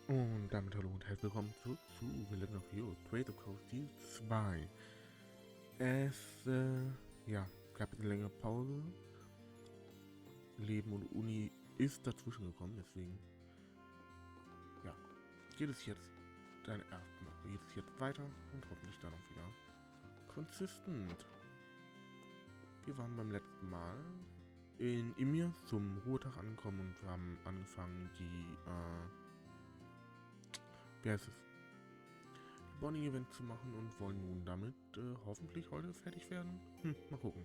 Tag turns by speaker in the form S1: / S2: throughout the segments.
S1: Und damit hallo und herzlich willkommen zurück zu Legend of Heroes Trade of Coast Teil 2. Gab eine längere Pause. Leben und Uni ist dazwischen gekommen, deswegen geht es jetzt weiter und hoffentlich dann auch wieder consistent. Wir waren beim letzten Mal in Ymir zum Ruhetag angekommen und wir haben angefangen die Bonding-Event zu machen und wollen nun damit hoffentlich heute fertig werden. Mal gucken.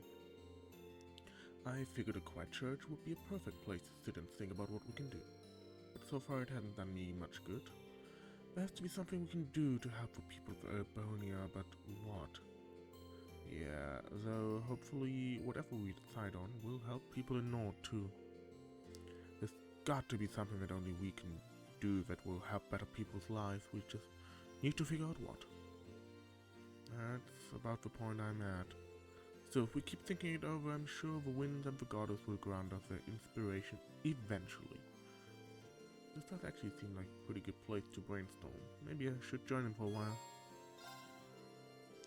S1: I figured a quiet church would be a perfect place to sit and think about what we can do. But so far it hasn't done me much good. There has to be something we can do to help the people of Erebonias, but what? Yeah, though hopefully whatever we decide on will help people in Nord too. There's got to be something that only we can do that will help better people's lives. We just need to figure out what. That's about the point I'm at. So if we keep thinking it over, I'm sure the winds and the goddess will grant us their inspiration eventually. This does actually seem like a pretty good place to brainstorm. Maybe I should join him for a while.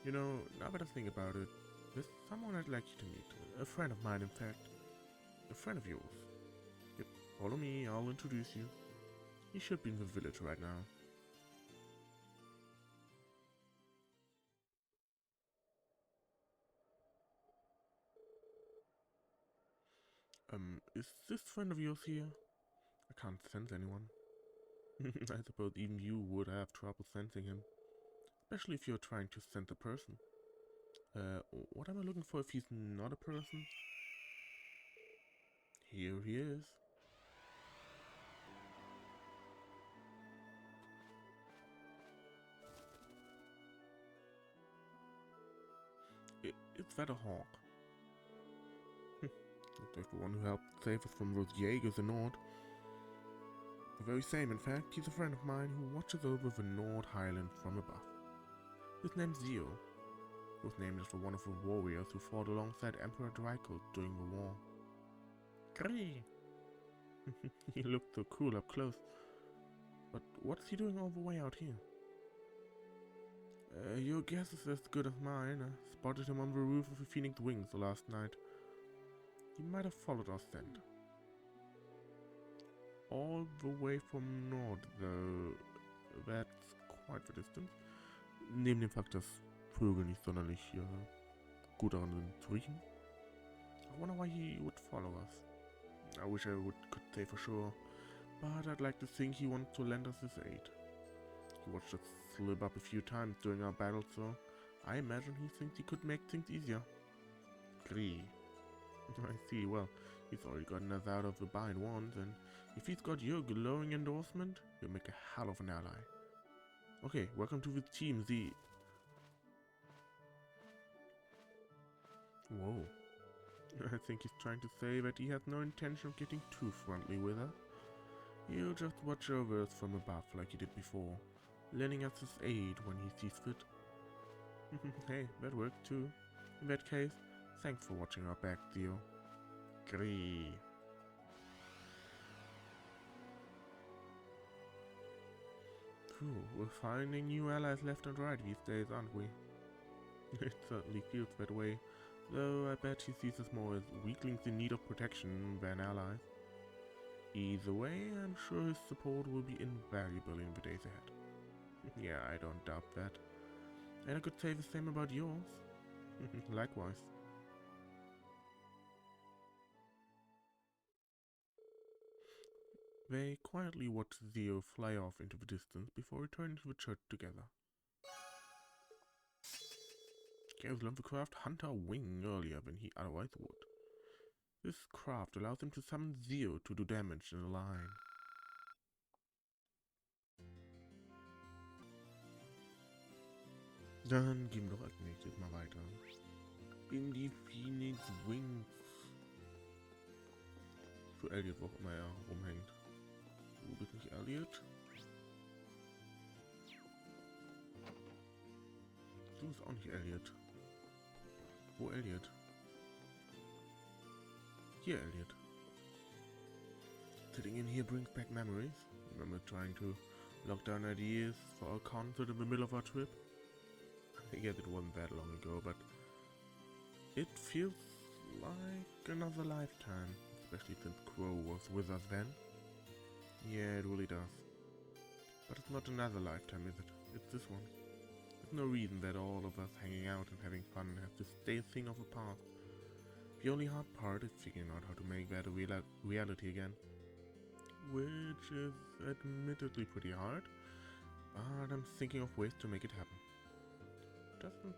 S1: You know, now that I think about it, there's someone I'd like you to meet. A friend of mine, in fact. A friend of yours. Yep, follow me, I'll introduce you. He should be in the village right now. Is this friend of yours here? I can't sense anyone. I suppose even you would have trouble sensing him. Especially if you're trying to sense a person. What am I looking for if he's not a person? Here he is. It's that a hawk. Looks like the one who helped save us from those Jaegers in Nord. The very same, in fact. He's a friend of mine who watches over the Nord Highlands from above. His name's Zio. He was named after one of the warriors who fought alongside Emperor Draco during the war. Gree! He looked so cool up close. But what's he doing all the way out here? Your guess is as good as mine. I spotted him on the roof of the Phoenix Wings last night. He might have followed our scent. All the way from Nord, though. That's quite the distance. Neben dem Fakt, dass Vögel nicht sonderlich gut daran sind zu riechen. I wonder why he would follow us. I wish I could say for sure, but I'd like to think he wants to lend us his aid. He watched us slip up a few times during our battle, so I imagine he thinks he could make things easier. Gree. I see, well, he's already gotten us out of the bind once, and if he's got your glowing endorsement, he'll make a hell of an ally. Okay, welcome to the team, Z. Whoa. I think he's trying to say that he has no intention of getting too friendly with us. He'll just watch over us from above like he did before, lending us his aid when he sees fit. Hey, that worked too. In that case, thanks for watching our back, Theo. Gree. Phew, we're finding new allies left and right these days, aren't we? It certainly feels that way, though I bet he sees us more as weaklings in need of protection than allies. Either way, I'm sure his support will be invaluable in the days ahead. Yeah, I don't doubt that. And I could say the same about yours. Likewise. They quietly watched Zio fly off into the distance before returning to the church together. Gareth learned the craft Hunter Wing earlier than he otherwise would. This craft allows him to summon Zio to do damage in a line. Dann gehen wir doch als nächstes mal weiter. In die Phoenix Wings. Für Elliot, wo auch immer er rumhängt. Du bist nicht Elliot. Du bist auch nicht Elliot. Wo Elliot? Here, Elliot. Sitting in here brings back memories. Remember trying to Lockdown ideas for our concert in the middle of our trip? I guess it wasn't that long ago, but it feels like another lifetime, especially since Crow was with us then. Yeah, it really does. But it's not another lifetime, is it? It's this one. There's no reason that all of us hanging out and having fun has to stay a thing of the past. The only hard part is figuring out how to make that a reality again. Which is admittedly pretty hard, but I'm thinking of ways to make it happen. Doesn't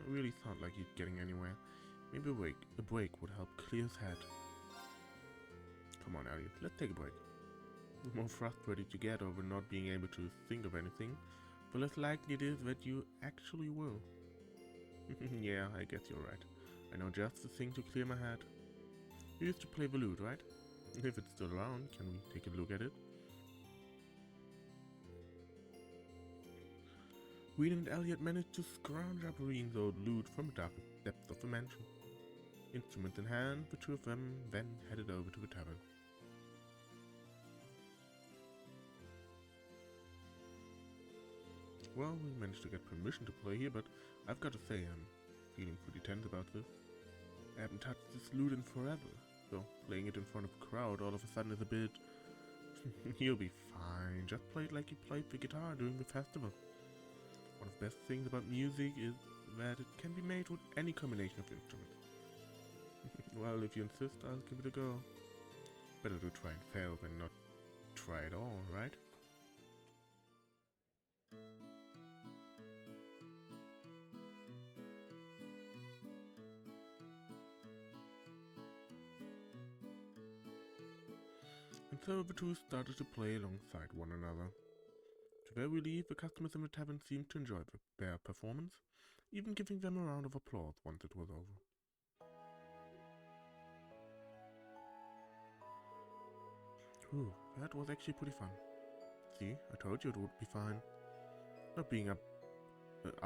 S1: really sound like he's getting anywhere. Maybe a break would help clear his head. Come on, Elliot, let's take a break. The more frustrated you get over not being able to think of anything, the less likely it is that you actually will. Yeah, I guess you're right. I know just the thing to clear my head. You used to play the lute, right? If it's still around, can we take a look at it? Rean and Elliot managed to scrounge up Rean's old lute from the dark depths of the mansion. Instruments in hand, the two of them then headed over to the tavern. Well, we managed to get permission to play here, but I've got to say I'm feeling pretty tense about this. I haven't touched this lute in forever, so playing it in front of a crowd all of a sudden is a bit... You'll be fine, just play it like you played the guitar during the festival. One of the best things about music is that it can be made with any combination of instruments. Well, if you insist, I'll give it a go. Better to try and fail than not try at all, right? And so the two started to play alongside one another. To their relief, the customers in the tavern seemed to enjoy their performance, even giving them a round of applause once it was over. Ooh, that was actually pretty fun. See, I told you it would be fine. Not being up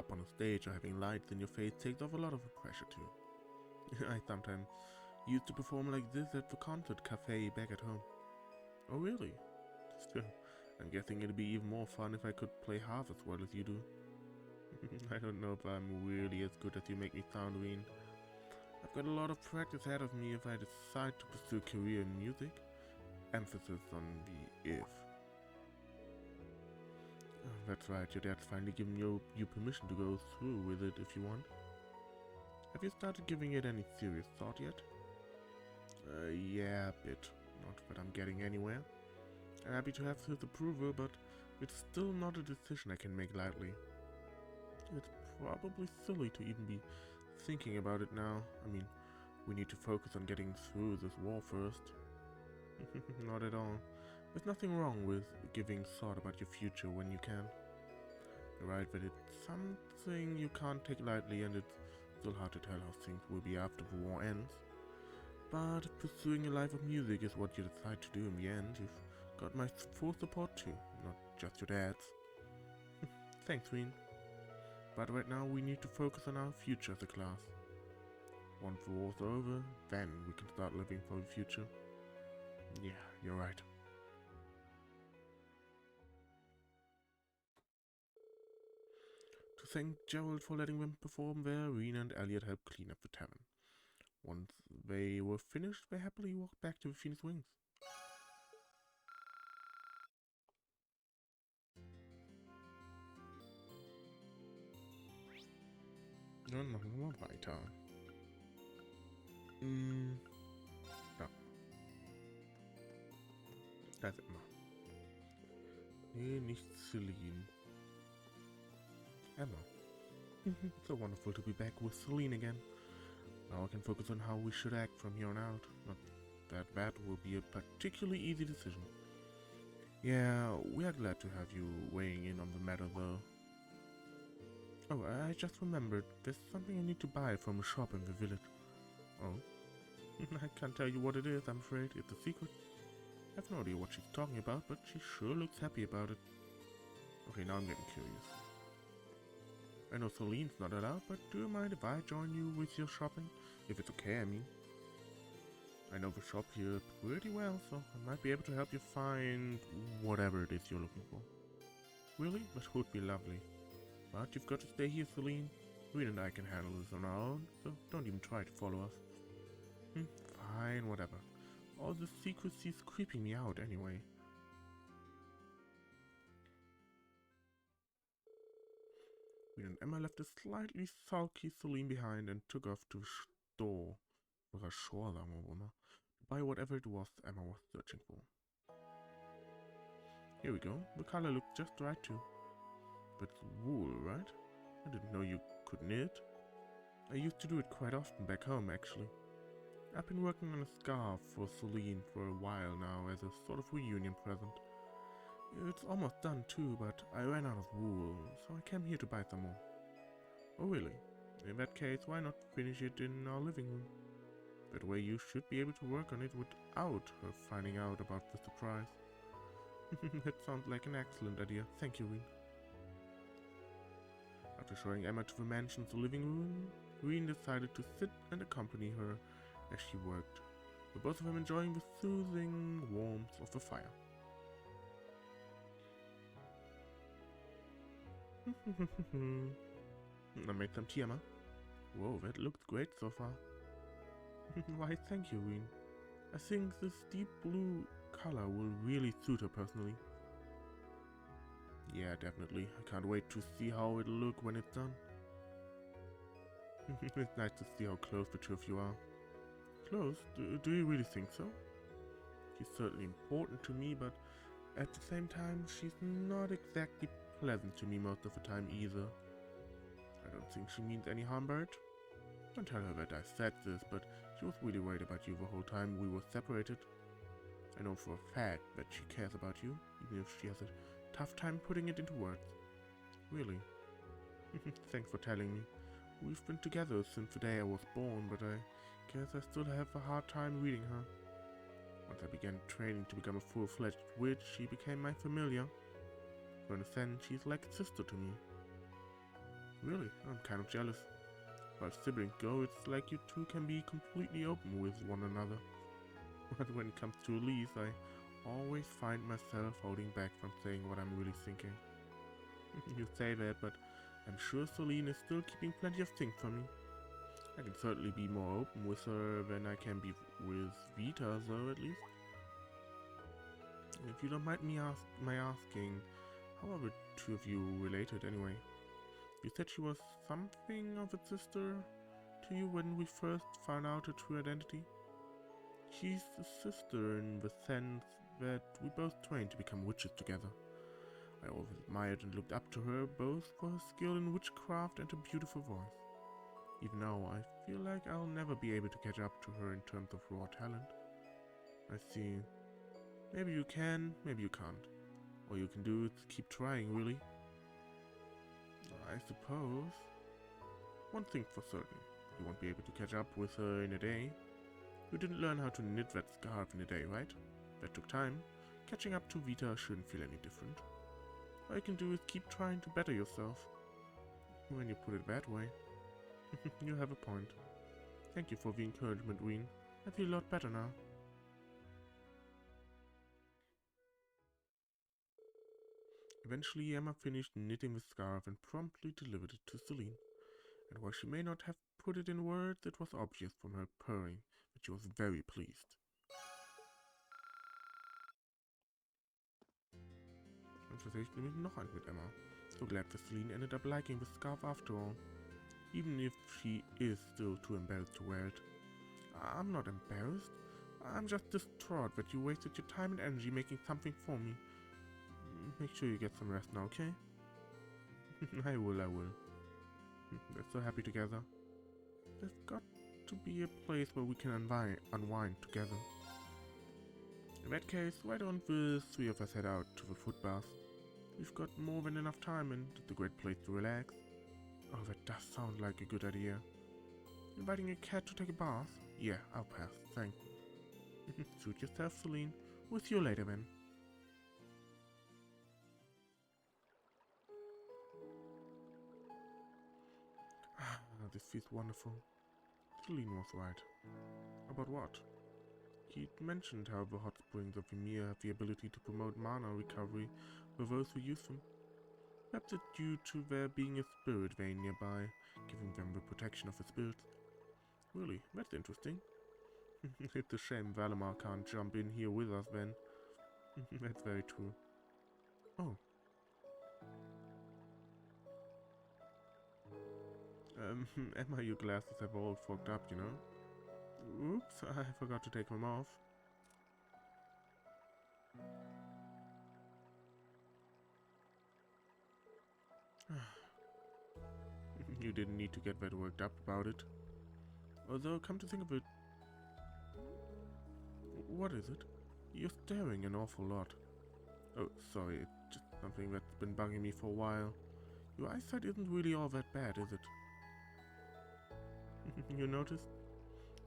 S1: on a stage or having lights in your face takes off a lot of the pressure too. I sometimes used to perform like this at the concert cafe back at home. Oh really? Still, I'm guessing it'd be even more fun if I could play half as well as you do. I don't know if I'm really as good as you make me sound, Rean. I've got a lot of practice ahead of me if I decide to pursue a career in music. Emphasis on the if. Oh, that's right, your dad's finally given you permission to go through with it if you want. Have you started giving it any serious thought yet? Yeah, a bit. Not that I'm getting anywhere. I'm happy to have his approval, but it's still not a decision I can make lightly. It's probably silly to even be thinking about it now. I mean, we need to focus on getting through this war first. Not at all. There's nothing wrong with giving thought about your future when you can. You're right that it's something you can't take lightly, and it's still hard to tell how things will be after the war ends. But pursuing a life of music is what you decide to do in the end. You've got my full support too, not just your dad's. Thanks, Rean. But right now we need to focus on our future as a class. Once the war's over, then we can start living for the future. Yeah, you're right. To thank Gerald for letting them perform there, Rean and Elliot helped clean up the tavern. Once they were finished, they happily walked back to the Phoenix Wings. Dann machen wir mal weiter. Ja. Da ist Emma. Nee, nicht Celine. Emma. So wonderful to be back with Celine again. Now I can focus on how we should act from here on out. Not that will be a particularly easy decision. Yeah, we are glad to have you weighing in on the matter though. Oh, I just remembered, there's something I need to buy from a shop in the village. Oh? I can't tell you what it is, I'm afraid. It's a secret. I have no idea what she's talking about, but she sure looks happy about it. Okay, now I'm getting curious. I know Celine's not allowed, but do you mind if I join you with your shopping? If it's okay, I mean. I know the shop here pretty well, so I might be able to help you find whatever it is you're looking for. Really? That would be lovely. But you've got to stay here, Celine. Rean and I can handle this on our own, so don't even try to follow us. Fine, whatever. All the secrecy's creeping me out anyway. Rean and Emma left a slightly sulky Celine behind and took off to a store, or a shore, to buy whatever it was Emma was searching for. Here we go. The color looked just right too. But it's wool, right? I didn't know you could knit. I used to do it quite often back home, actually. I've been working on a scarf for Celine for a while now as a sort of reunion present. It's almost done too, but I ran out of wool, so I came here to buy some more. Oh really? In that case, why not finish it in our living room? That way you should be able to work on it without her finding out about the surprise. That sounds like an excellent idea. Thank you, Rean. After showing Emma to the mansion's living room, Rean decided to sit and accompany her as she worked, with both of them enjoying the soothing warmth of the fire. I made some tea, Emma. Whoa, that looks great so far. Why, thank you, Rean. I think this deep blue color will really suit her personally. Yeah, definitely. I can't wait to see how it'll look when it's done. It's nice to see how close the two of you are. Close? Do you really think so? She's certainly important to me, but at the same time, she's not exactly pleasant to me most of the time either. I don't think she means any harm by it. Don't tell her that I said this, but she was really worried about you the whole time we were separated. I know for a fact that she cares about you, even if she has a tough time putting it into words. Really. Thanks for telling me. We've been together since the day I was born, but I guess I still have a hard time reading her. Once I began training to become a full-fledged witch, she became my familiar. So in a sense, she's like a sister to me. Really, I'm kind of jealous. As siblings go, it's like you two can be completely open with one another. But when it comes to Elise, I always find myself holding back from saying what I'm really thinking. You say that, but I'm sure Celine is still keeping plenty of things from me. I can certainly be more open with her than I can be with Weiter, though, at least. If you don't mind me asking, how are the two of you related anyway? You said she was something of a sister to you when we first found out her true identity? She's a sister in the sense that we both trained to become witches together. I always admired and looked up to her, both for her skill in witchcraft and her beautiful voice. Even now, I feel like I'll never be able to catch up to her in terms of raw talent. I see. Maybe you can, maybe you can't. All you can do is keep trying, really. I suppose. One thing for certain, you won't be able to catch up with her in a day. You didn't learn how to knit that scarf in a day, right? That took time. Catching up to Weiter shouldn't feel any different. All you can do is keep trying to better yourself. When you put it that way. You have a point. Thank you for the encouragement, Rean. I feel a lot better now. Eventually, Emma finished knitting the scarf and promptly delivered it to Celine. And while she may not have put it in words, it was obvious from her purring that she was very pleased. Conversation nämlich noch eins mit Emma. So glad that Celine ended up liking the scarf after all. Even if she is still too embarrassed to wear it. I'm not embarrassed. I'm just distraught that you wasted your time and energy making something for me. Make sure you get some rest now, okay? I will. We're so happy together. There's got to be a place where we can unwind together. In that case, why don't the three of us head out to the foot bath? We've got more than enough time and it's a great place to relax. Oh, that does sound like a good idea. Inviting a cat to take a bath? Yeah, I'll pass, thanks. Suit yourself, Celine. We'll see you later then. This feels wonderful. Celine was right. About what? He'd mentioned how the hot springs of Ymir have the ability to promote mana recovery for those who use them. Perhaps it's due to there being a spirit vein nearby, giving them the protection of the spirits. Really, that's interesting. It's a shame Valimar can't jump in here with us then. That's very true. Oh. Emma, your glasses have all fogged up, you know? Oops, I forgot to take them off. You didn't need to get that worked up about it. Although, come to think of it... What is it? You're staring an awful lot. Oh, sorry, it's just something that's been bugging me for a while. Your eyesight isn't really all that bad, is it? You noticed?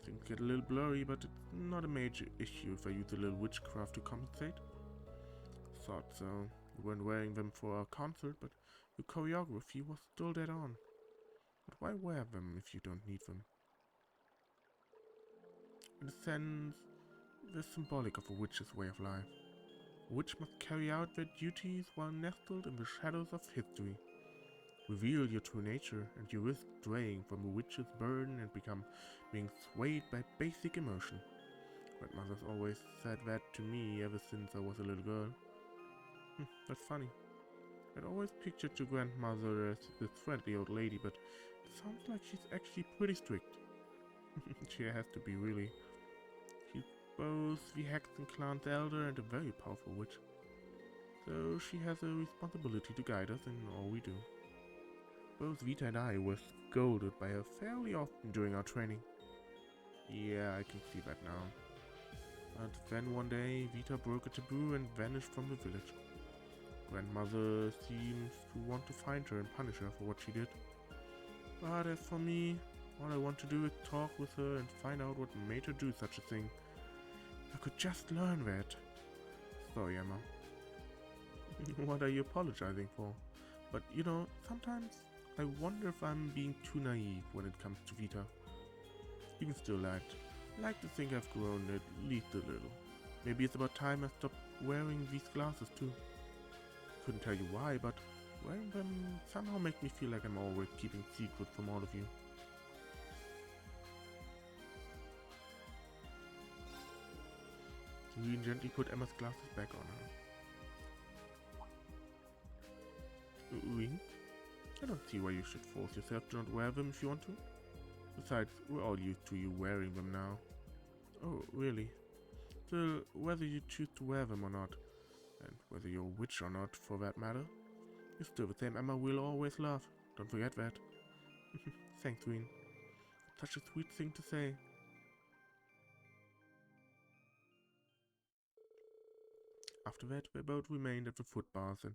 S1: Things get a little blurry, but it's not a major issue if I use a little witchcraft to compensate. Thought so. You weren't wearing them for our concert, but your choreography was still dead on. But why wear them if you don't need them? In a sense, they're symbolic of a witch's way of life. A witch must carry out their duties while nestled in the shadows of history. Reveal your true nature, and you risk straying from a witch's burden and being swayed by basic emotion. Grandmother's always said that to me ever since I was a little girl. That's funny. I'd always pictured your grandmother as this friendly old lady, but it sounds like she's actually pretty strict. She has to be, really. She's both the Hexen clan's elder and a very powerful witch. So she has a responsibility to guide us in all we do. Both Vita and I were scolded by her fairly often during our training. Yeah, I can see that now. But then one day, Vita broke a taboo and vanished from the village. Grandmother seems to want to find her and punish her for what she did. But as for me, all I want to do is talk with her and find out what made her do such a thing. I could just learn that. Sorry, Emma. What are you apologizing for? But you know, sometimes I wonder if I'm being too naive when it comes to Vita. Even still, I'd like to think I've grown at least a little. Maybe it's about time I stopped wearing these glasses too. Couldn't tell you why, but wearing them somehow makes me feel like I'm always keeping secrets from all of you. Rean gently put Emma's glasses back on her. Rean? I don't see why you should force yourself to not wear them if you want to. Besides, we're all used to you wearing them now. Oh, really? Still, whether you choose to wear them or not, and whether you're a witch or not for that matter, you're still the same Emma we'll always love. Don't forget that. Thanks, Rean. Such a sweet thing to say. After that, they both remained at the footbars and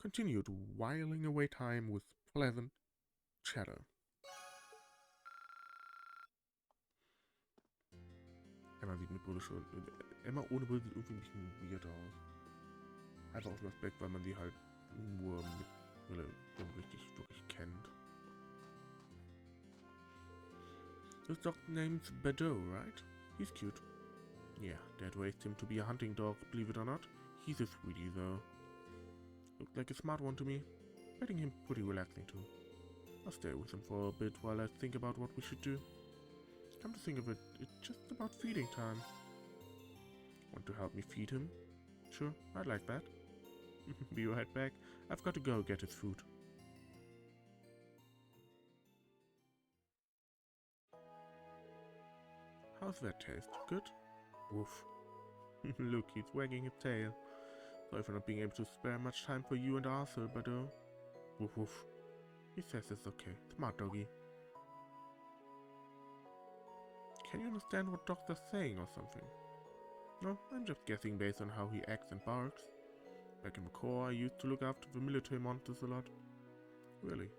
S1: continued whiling away time with pleasant chatter. Emma sieht mit Brille schon. Emma ohne Brille sieht irgendwie ein bisschen weird aus. Einfach aus dem Aspekt, weil man sie halt nur mit Brille wirklich kennt. This dog name's Badeau, right? He's cute. Yeah, Dad raised him to be a hunting dog, believe it or not. He's a sweetie, though. Looked like a smart one to me. Petting him pretty relaxing, too. I'll stay with him for a bit while I think about what we should do. Come to think of it, it's just about feeding time. Want to help me feed him? Sure, I'd like that. Be right back. I've got to go get his food. How's that taste? Good? Woof. Look, he's wagging his tail. Sorry for not being able to spare much time for you and Arthur, but woof woof. He says it's okay. Smart doggy. Can you understand what dogs are saying or something? No, I'm just guessing based on how he acts and barks. Back in the Corps, I used to look after the military monsters a lot. Really?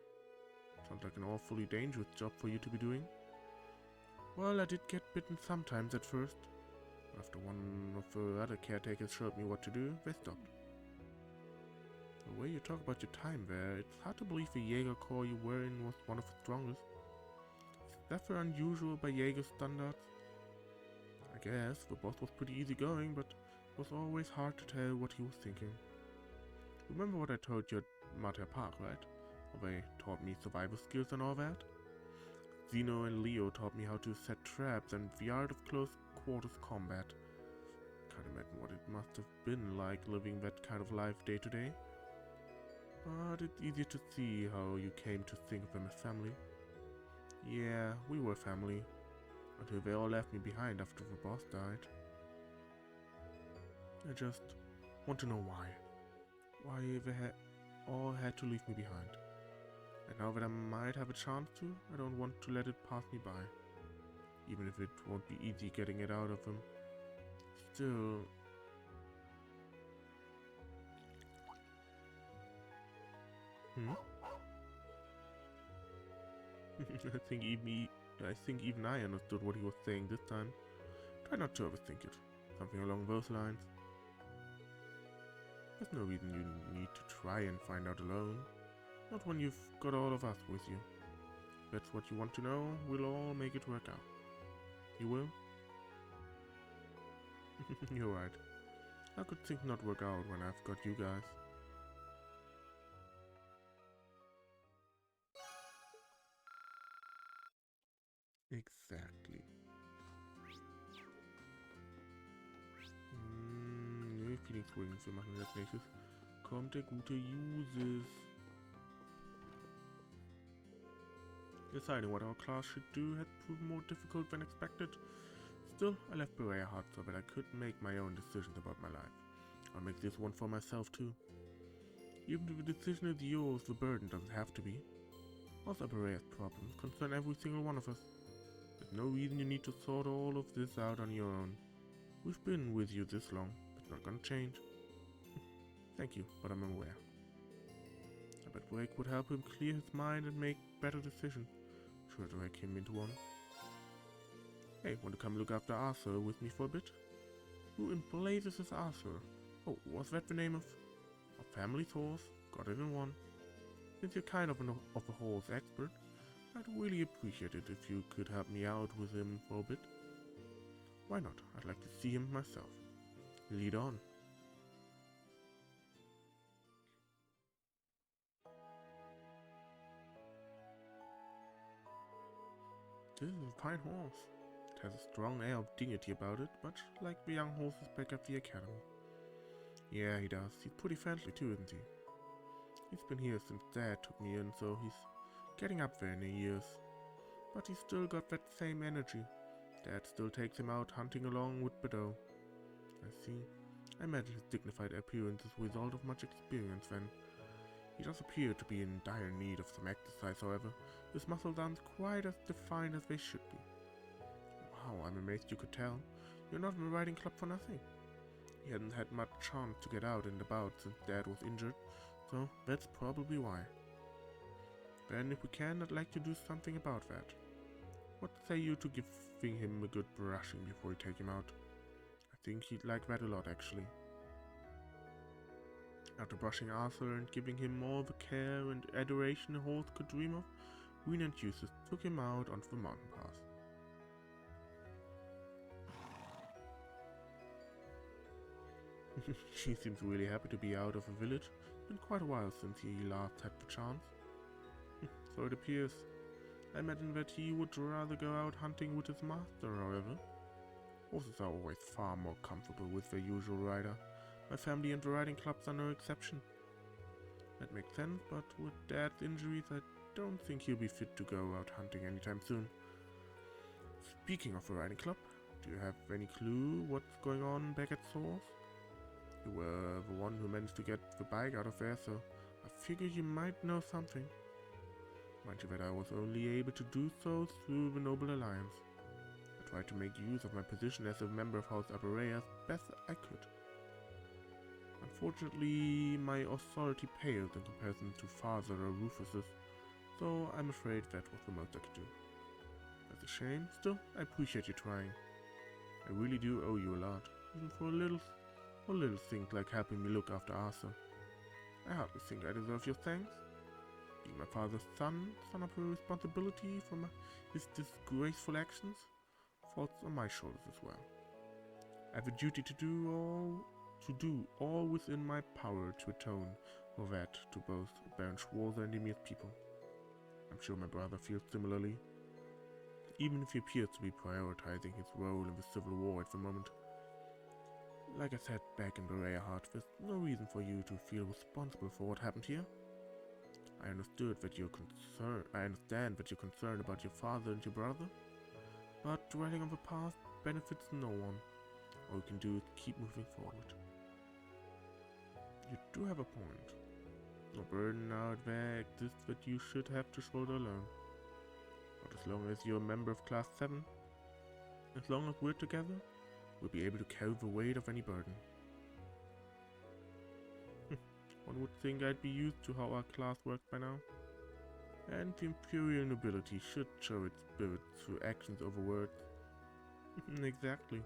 S1: Sounds like an awfully dangerous job for you to be doing. Well, I did get bitten sometimes at first. After one of the other caretakers showed me what to do, they stopped. The way you talk about your time there, it's hard to believe the Jaeger Corps you were in was one of the strongest. Is that very unusual by Jaeger standards? I guess the boss was pretty easygoing, but it was always hard to tell what he was thinking. Remember what I told you at Mater Park, right? How they taught me survival skills and all that? Zeno and Leo taught me how to set traps and the art of close quarters combat. Can't imagine what it must have been like living that kind of life day to day. But it's easier to see how you came to think of them as family. Yeah, we were family. Until they all left me behind after the boss died. I just want to know why. Why they all had to leave me behind. And now that I might have a chance to, I don't want to let it pass me by. Even if it won't be easy getting it out of them. Still... I think even I understood what he was saying this time. Try not to overthink it. Something along those lines. There's no reason you need to try and find out alone. Not when you've got all of us with you. If that's what you want to know, we'll all make it work out. You will? You're right. How could things not work out when I've got you guys? Exactly. Nee, Feeling Swings, wir machen als nächstes. Kommt der gute Uses. Deciding what our class should do had proven more difficult than expected. Still, I left Berea hard so that I could make my own decisions about my life. I'll make this one for myself too. Even if the decision is yours, the burden doesn't have to be. Also, Berea's problems concern every single one of us. There's no reason you need to sort all of this out on your own. We've been with you this long, it's not gonna change. Thank you, but I'm aware. I bet Wake would help him clear his mind and make better decisions. Sure to make him into one. Hey, want to come look after Arthur with me for a bit? Who in blazes is Arthur? Oh, was that the name of a family's horse? Got it in one. Since you're kind of a horse expert, I'd really appreciate it if you could help me out with him for a bit. Why not? I'd like to see him myself. Lead on. This is a fine horse. It has a strong air of dignity about it, much like the young horses back at the academy. Yeah, he does. He's pretty friendly too, isn't he? He's been here since Dad took me in, so he's getting up there in the years. But he's still got that same energy. Dad still takes him out hunting along with Bedeau. I see. I imagine his dignified appearance is a result of much experience then. He does appear to be in dire need of some exercise, however. His muscles aren't quite as defined as they should be. Wow, I'm amazed you could tell. You're not in the riding club for nothing. He hadn't had much chance to get out and about since Dad was injured, so that's probably why. Then if we can, I'd like to do something about that. What say you to giving him a good brushing before we take him out? I think he'd like that a lot, actually. After brushing Arthur and giving him all the care and adoration a horse could dream of, Rean and Eustace took him out onto the mountain path. She seems really happy to be out of the village. Been quite a while since he last had the chance. So it appears. I imagine that he would rather go out hunting with his master, however. Horses are always far more comfortable with their usual rider. My family and the riding clubs are no exception. That makes sense, but with Dad's injuries, I don't think he'll be fit to go out hunting anytime soon. Speaking of the riding club, do you have any clue what's going on back at Source? You were the one who managed to get the bike out of there, so I figured you might know something. Mind you that I was only able to do so through the Noble Alliance. I tried to make use of my position as a member of House Aberrea as best I could. Unfortunately, my authority paled in comparison to Father or Rufus's, so I'm afraid that was the most I could do. That's a shame. Still, I appreciate you trying. I really do owe you a lot, even for little things like helping me look after Arthur. I hardly think I deserve your thanks. Being my father's son up a responsibility for his disgraceful actions falls on my shoulders as well. I have a duty to do all within my power to atone or that to both Baron Schwarzer and Ymir's people. I'm sure my brother feels similarly, even if he appears to be prioritizing his role in the Civil War at the moment. Like I said back in Heart, there's no reason for you to feel responsible for what happened here. I understand that you're concerned about your father and your brother, but dwelling on the past benefits no one. All you can do is keep moving forward. You do have a point. No burden out there exists that you should have to shoulder alone. But as long as you're a member of Class 7, as long as we're together, we'll be able to carry the weight of any burden. One would think I'd be used to how our class works by now. And the imperial nobility should show its spirit through actions over words. Exactly.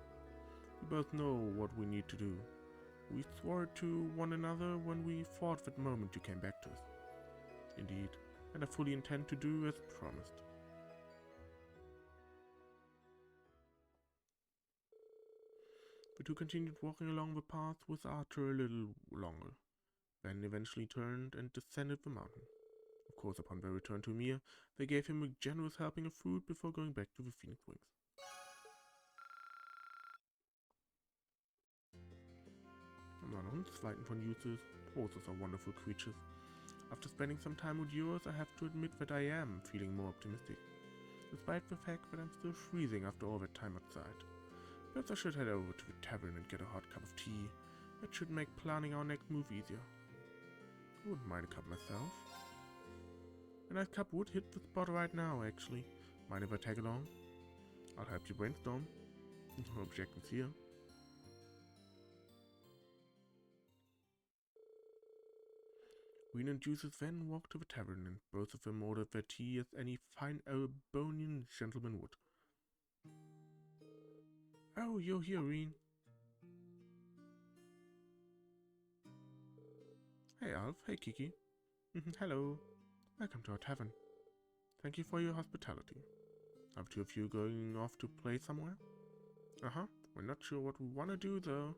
S1: We both know what we need to do. We swore it to one another when we fought that moment you came back to us. Indeed, and I fully intend to do as promised. The two continued walking along the path with Arthur a little longer, then eventually turned and descended the mountain. Of course, upon their return to Ymir, they gave him a generous helping of food before going back to the Phoenix Wings. Zweiten von Jutzes, horses are wonderful creatures. After spending some time with yours, I have to admit that I am feeling more optimistic, despite the fact that I'm still freezing after all that time outside. Perhaps I should head over to the tavern and get a hot cup of tea. That should make planning our next move easier. I wouldn't mind a cup myself. A nice cup would hit the spot right now, actually. Mind if I tag along? I'll help you brainstorm. No objections here. Rean and Juices then walked to the tavern, and both of them ordered their tea as any fine Erebonian gentleman would. Oh, you're here, Rean. Hey, Alf. Hey, Kiki. Hello. Welcome to our tavern. Thank you for your hospitality. Are the two of you going off to play somewhere? We're not sure what we want to do, though.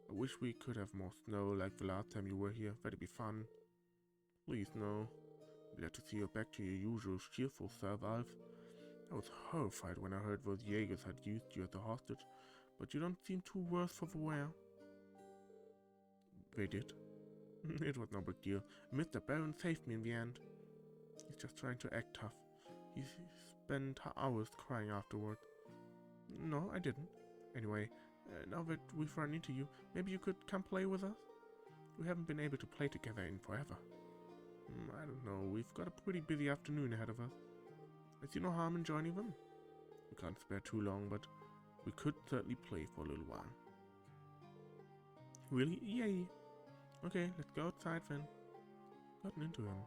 S1: I wish we could have more snow like the last time you were here. That'd be fun. Please, no. Glad to see you back to your usual cheerful self, Alf. I was horrified when I heard those Jaegers had used you as a hostage, but you don't seem too worse for the wear. They did. It was no big deal. Mr. Baron saved me in the end. He's just trying to act tough. He spent hours crying afterward. No, I didn't. Anyway, now that we've run into you, maybe you could come play with us? We haven't been able to play together in forever. I don't know, we've got a pretty busy afternoon ahead of us. I see no harm in joining them. We can't spare too long, but we could certainly play for a little while. Really? Yay! Okay, let's go outside then. Gotten into him.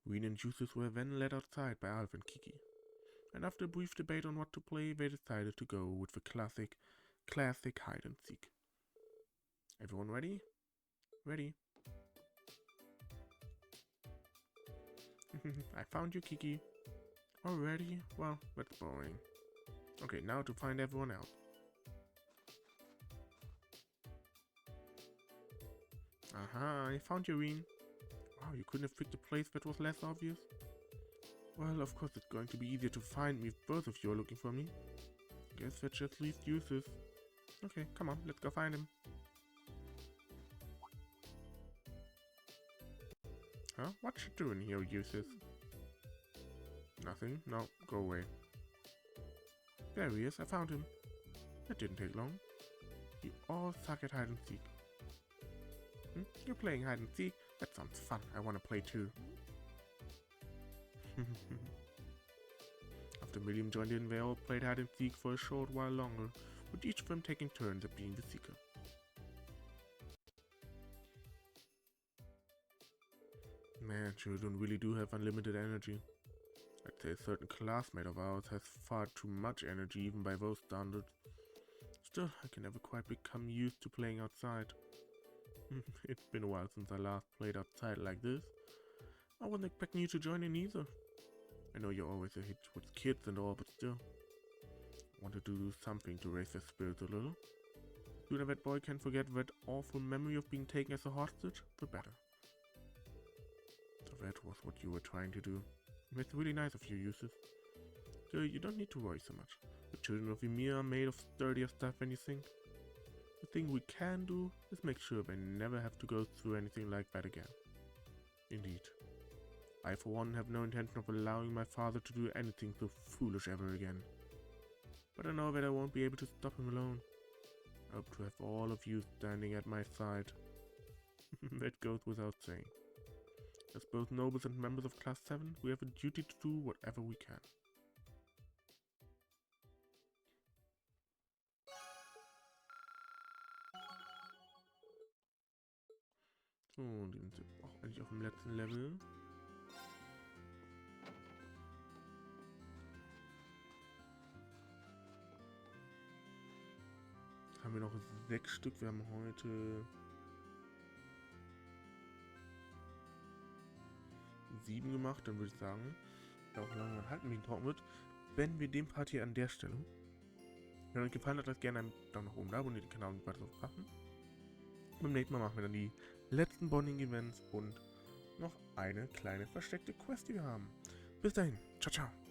S1: Rean and Juices were then led outside by Alf and Kiki, and after a brief debate on what to play, they decided to go with the classic hide and seek. Everyone ready? Ready. I found you, Kiki. Already? Well, that's boring. Okay, now to find everyone else. Aha, I found you, Rean. Wow, you couldn't have picked a place that was less obvious? Well, of course it's going to be easier to find me if both of you are looking for me. Guess that just leaves Juices. Okay, come on, let's go find him. Huh? What you doing here, Juices? Nothing. No, go away. There he is, I found him. That didn't take long. You all suck at hide and seek. You're playing hide and seek? That sounds fun. I want to play too. After William joined in, they all played hide and seek for a short while longer, with each of them taking turns at being the seeker. Man, children really do have unlimited energy. I'd say a certain classmate of ours has far too much energy even by those standards. Still, I can never quite become used to playing outside. It's been a while since I last played outside like this. I wasn't expecting you to join in either. I know you're always a hit with kids and all, but still. I wanted to do something to raise their spirits a little. Sooner that boy can forget that awful memory of being taken as a hostage, the better. So that was what you were trying to do. That's really nice of you, Yusuf. So you don't need to worry so much. The children of Ymir are made of sturdier stuff than you think. The thing we can do is make sure they never have to go through anything like that again. Indeed. I for one have no intention of allowing my father to do anything so foolish ever again. But I know that I won't be able to stop him alone. I hope to have all of you standing at my side. That goes without saying. As both nobles and members of Class VII, we have a duty to do whatever we can. So, und die sind auch eigentlich auf dem letzten Level. Jetzt haben wir noch 6 Stück. Wir haben heute 7 gemacht. Dann würde ich sagen, da auch lange halten wie trocken wird, beenden wir den Part hier an der Stelle. Wenn euch gefallen hat, lasst gerne einen Daumen nach oben da, abonniert den Kanal und weiter drauf achten. Beim nächsten Mal machen wir dann die letzten Bonding-Events und noch eine kleine versteckte Quest, die wir haben. Bis dahin. Ciao, ciao.